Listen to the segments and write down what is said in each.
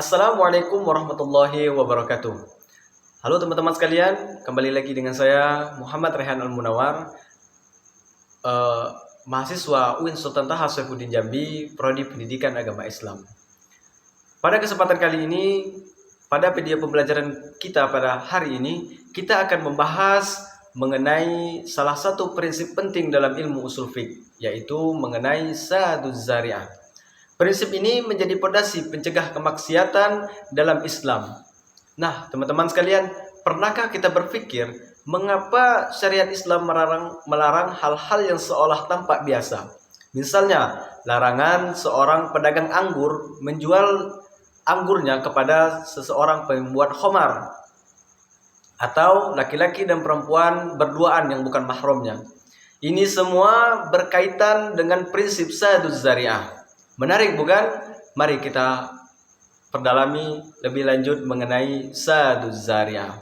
Assalamualaikum warahmatullahi wabarakatuh. Halo teman-teman sekalian, kembali lagi dengan saya Muhammad Rehan Al-Munawar, eh, mahasiswa UIN Sultan Taha Saifuddin Jambi, Prodi Pendidikan Agama Islam. Pada kesempatan kali ini, pada video pembelajaran kita pada hari ini, kita akan membahas mengenai salah satu prinsip penting dalam ilmu usul fiqh, yaitu mengenai saduz zari'ah. Prinsip ini menjadi pondasi pencegah kemaksiatan dalam Islam. Nah, teman-teman sekalian, pernahkah kita berpikir mengapa syariat Islam melarang hal-hal yang seolah tampak biasa? Misalnya, larangan seorang pedagang anggur menjual anggurnya kepada seseorang pembuat khamar, atau laki-laki dan perempuan berduaan yang bukan mahramnya. Ini semua berkaitan dengan prinsip saduz zari'ah. Menarik bukan? Mari kita perdalami lebih lanjut mengenai saduz zari'ah.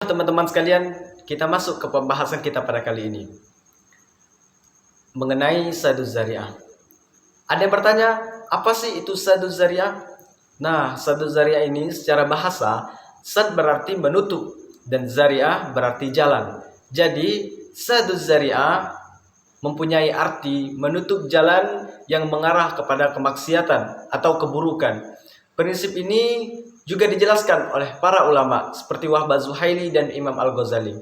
Teman-teman sekalian, kita masuk ke pembahasan kita pada kali ini mengenai saduz zari'ah. Ada yang bertanya, apa sih itu saduz zari'ah? Nah, saduz zari'ah ini secara bahasa, sad berarti menutup dan zari'ah berarti jalan. Jadi, saduz zari'ah mempunyai arti menutup jalan yang mengarah kepada kemaksiatan atau keburukan. Prinsip ini juga dijelaskan oleh para ulama seperti Wahbah Zuhaili dan Imam Al-Ghazali.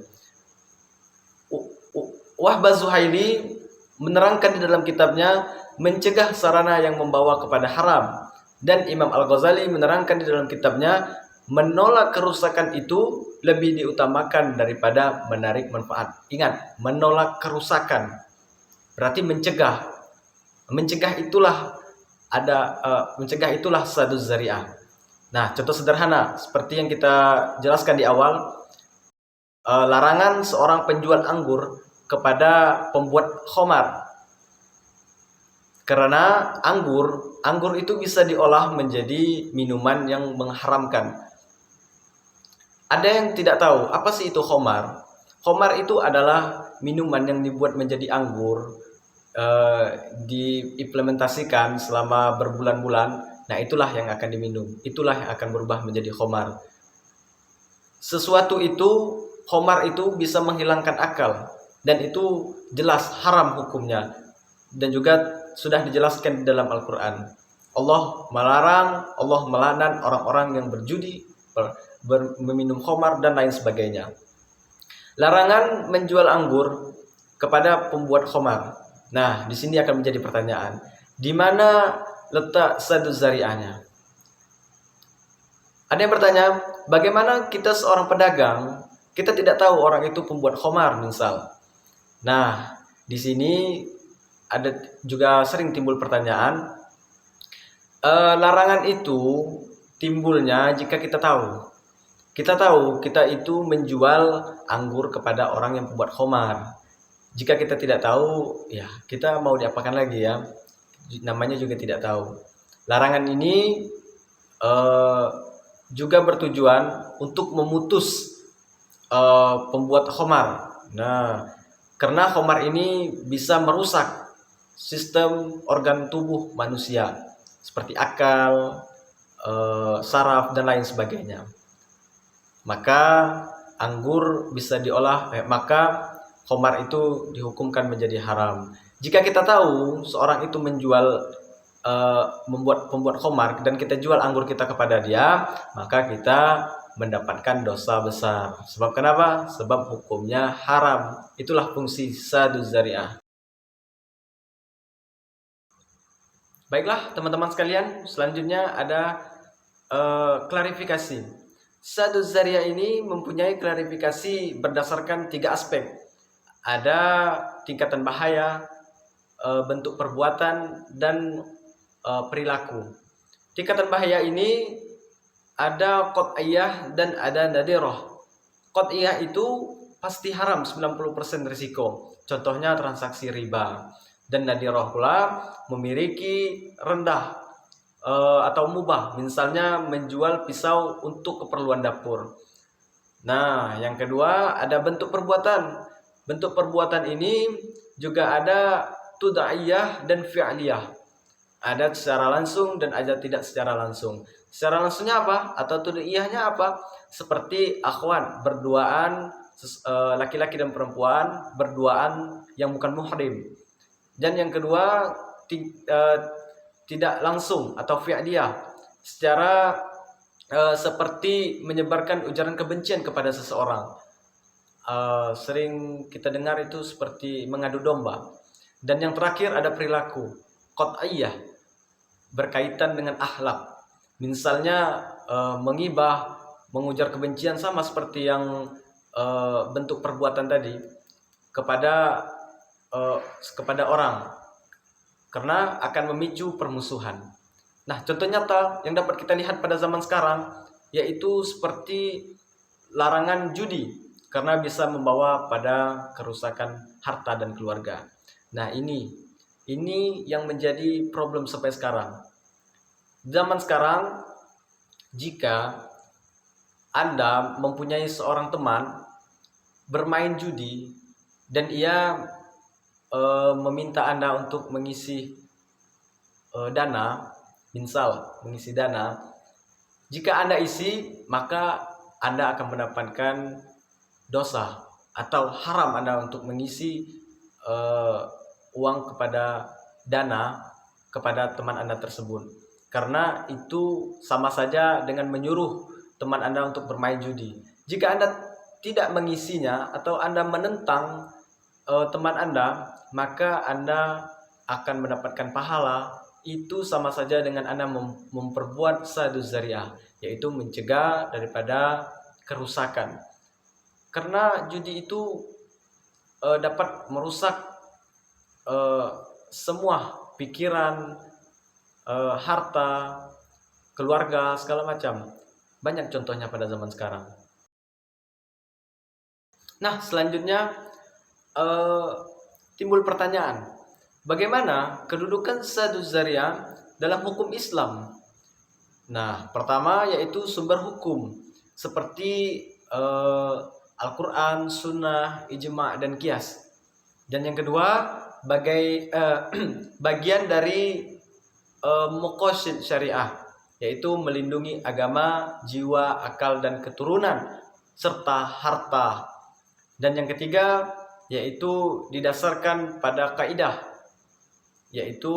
Wahbah Zuhaili menerangkan di dalam kitabnya Mencegah Sarana yang Membawa kepada Haram, dan Imam Al-Ghazali menerangkan di dalam kitabnya Menolak kerusakan itu lebih diutamakan daripada menarik manfaat. Ingat, menolak kerusakan berarti mencegah. Mencegah itulah saduz zari'ah. Nah, contoh sederhana seperti yang kita jelaskan di awal, larangan seorang penjual anggur kepada pembuat khamar. Karena anggur itu bisa diolah menjadi minuman yang mengharamkan. Ada yang tidak tahu apa sih itu khamar. Khamar itu adalah minuman yang dibuat menjadi anggur, diimplementasikan selama berbulan-bulan. Nah, itulah yang akan diminum. Itulah yang akan berubah menjadi khamar. Sesuatu itu, khamar itu bisa menghilangkan akal, dan itu jelas haram hukumnya, dan juga sudah dijelaskan di dalam Al-Quran. Allah melarang, Allah melaknat orang-orang yang berjudi, meminum khamar dan lain sebagainya. Larangan menjual anggur kepada pembuat khamar. Nah, di sini akan menjadi pertanyaan, di mana letak saduz zari'ahnya? Ada yang bertanya, bagaimana kita seorang pedagang, kita tidak tahu orang itu pembuat khamar misal. Nah, di sini ada juga sering timbul pertanyaan, larangan itu timbulnya jika kita tahu. Kita tahu kita itu menjual anggur kepada orang yang membuat khamar. Jika kita tidak tahu, ya kita mau diapakan lagi ya? Namanya juga tidak tahu. Larangan ini juga bertujuan untuk memutus pembuat khamar. Nah, karena khamar ini bisa merusak sistem organ tubuh manusia seperti akal, saraf dan lain sebagainya. Maka anggur bisa diolah, maka khamar itu dihukumkan menjadi haram. Jika kita tahu seorang itu membuat pembuat khamar dan kita jual anggur kita kepada dia, maka kita mendapatkan dosa besar. Sebab kenapa? Sebab hukumnya haram. Itulah fungsi saduz zari'ah. Baiklah teman-teman sekalian, selanjutnya ada klarifikasi. Saduz zari'ah ini mempunyai klarifikasi berdasarkan 3 aspek. Ada tingkatan bahaya, bentuk perbuatan, dan perilaku. Tingkatan bahaya ini ada qat'iyah dan ada nadirah. Qat'iyah itu pasti haram, 90% risiko. Contohnya transaksi riba. Dan nadirah pula memiliki rendah atau mubah, misalnya menjual pisau untuk keperluan dapur. Nah, yang kedua ada bentuk perbuatan. Bentuk perbuatan ini juga ada tudaiyah dan fi'liyah. Ada secara langsung dan ada tidak secara langsung. Secara langsungnya apa? Atau tudaiyahnya apa? Seperti akhwan, berduaan, laki-laki dan perempuan berduaan yang bukan muhrim. Dan yang kedua tidak langsung atau fi'liyah, secara seperti menyebarkan ujaran kebencian kepada seseorang. Sering kita dengar itu seperti mengadu domba. Dan yang terakhir ada perilaku qat'iyah, berkaitan dengan akhlak. Misalnya menghibah, mengujar kebencian, sama seperti yang bentuk perbuatan tadi kepada orang, karena akan memicu permusuhan. Nah, contoh nyata yang dapat kita lihat pada zaman sekarang yaitu seperti larangan judi, karena bisa membawa pada kerusakan harta dan keluarga. Nah, ini yang menjadi problem sampai sekarang. Zaman sekarang, jika Anda mempunyai seorang teman bermain judi dan ia meminta Anda untuk mengisi dana, misal mengisi dana, jika Anda isi, maka Anda akan mendapatkan dosa atau haram Anda untuk mengisi uang kepada dana kepada teman Anda tersebut, karena itu sama saja dengan menyuruh teman Anda untuk bermain judi. Jika Anda tidak mengisinya atau Anda menentang teman Anda, maka Anda akan mendapatkan pahala. Itu sama saja dengan Anda memperbuat saduz zari'ah, yaitu mencegah daripada kerusakan. Karena judi itu dapat merusak semua pikiran, harta, keluarga, segala macam. Banyak contohnya pada zaman sekarang. Nah, selanjutnya timbul pertanyaan, bagaimana kedudukan saduz zari'ah dalam hukum Islam? Nah, pertama yaitu sumber hukum seperti Al-Quran, Sunnah, Ijma' dan Qiyas. Dan yang kedua, bagian dari muqasid syariah, yaitu melindungi agama, jiwa, akal, dan keturunan, serta harta. Dan yang ketiga, yaitu didasarkan pada kaidah, yaitu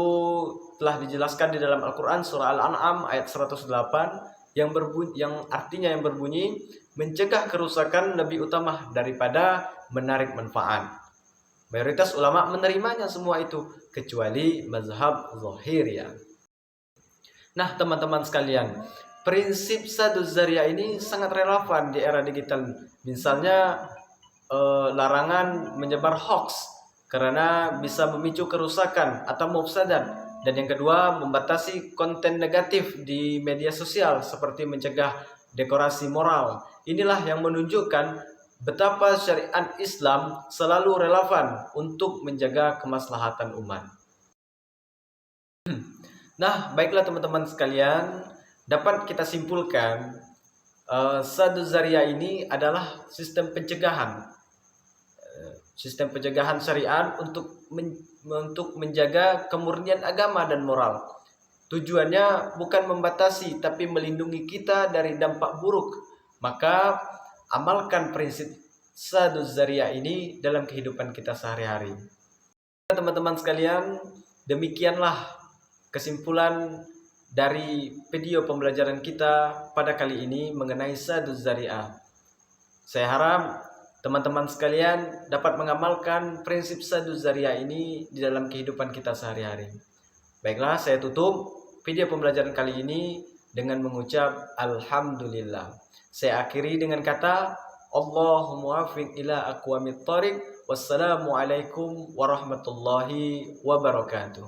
telah dijelaskan di dalam Al-Quran surah Al-An'am ayat 108 yang artinya yang berbunyi, mencegah kerusakan lebih utama daripada menarik manfaat. Mayoritas ulama menerimanya semua itu, kecuali mazhab Zahiriyah. Nah, teman-teman sekalian, prinsip saduz zari'ah ini sangat relevan di era digital. Misalnya larangan menyebar hoax karena bisa memicu kerusakan atau mufsadat. Dan yang kedua, membatasi konten negatif di media sosial seperti mencegah dekorasi moral. Inilah yang menunjukkan betapa syariat Islam selalu relevan untuk menjaga kemaslahatan umat. Nah, baiklah teman-teman sekalian, dapat kita simpulkan saduz zari'ah ini adalah sistem pencegahan syariat untuk menjaga kemurnian agama dan moral. Tujuannya bukan membatasi, tapi melindungi kita dari dampak buruk. Maka amalkan prinsip saduz zari'ah ini dalam kehidupan kita sehari-hari. Teman-teman sekalian, demikianlah kesimpulan dari video pembelajaran kita pada kali ini mengenai saduz zari'ah. Saya harap teman-teman sekalian dapat mengamalkan prinsip saduz zari'ah ini di dalam kehidupan kita sehari-hari. Baiklah, saya tutup video pembelajaran kali ini dengan mengucap Alhamdulillah. Saya akhiri dengan kata Allahumma muwaffiq ila aqwamit thoriq. Wassalamualaikum warahmatullahi wabarakatuh.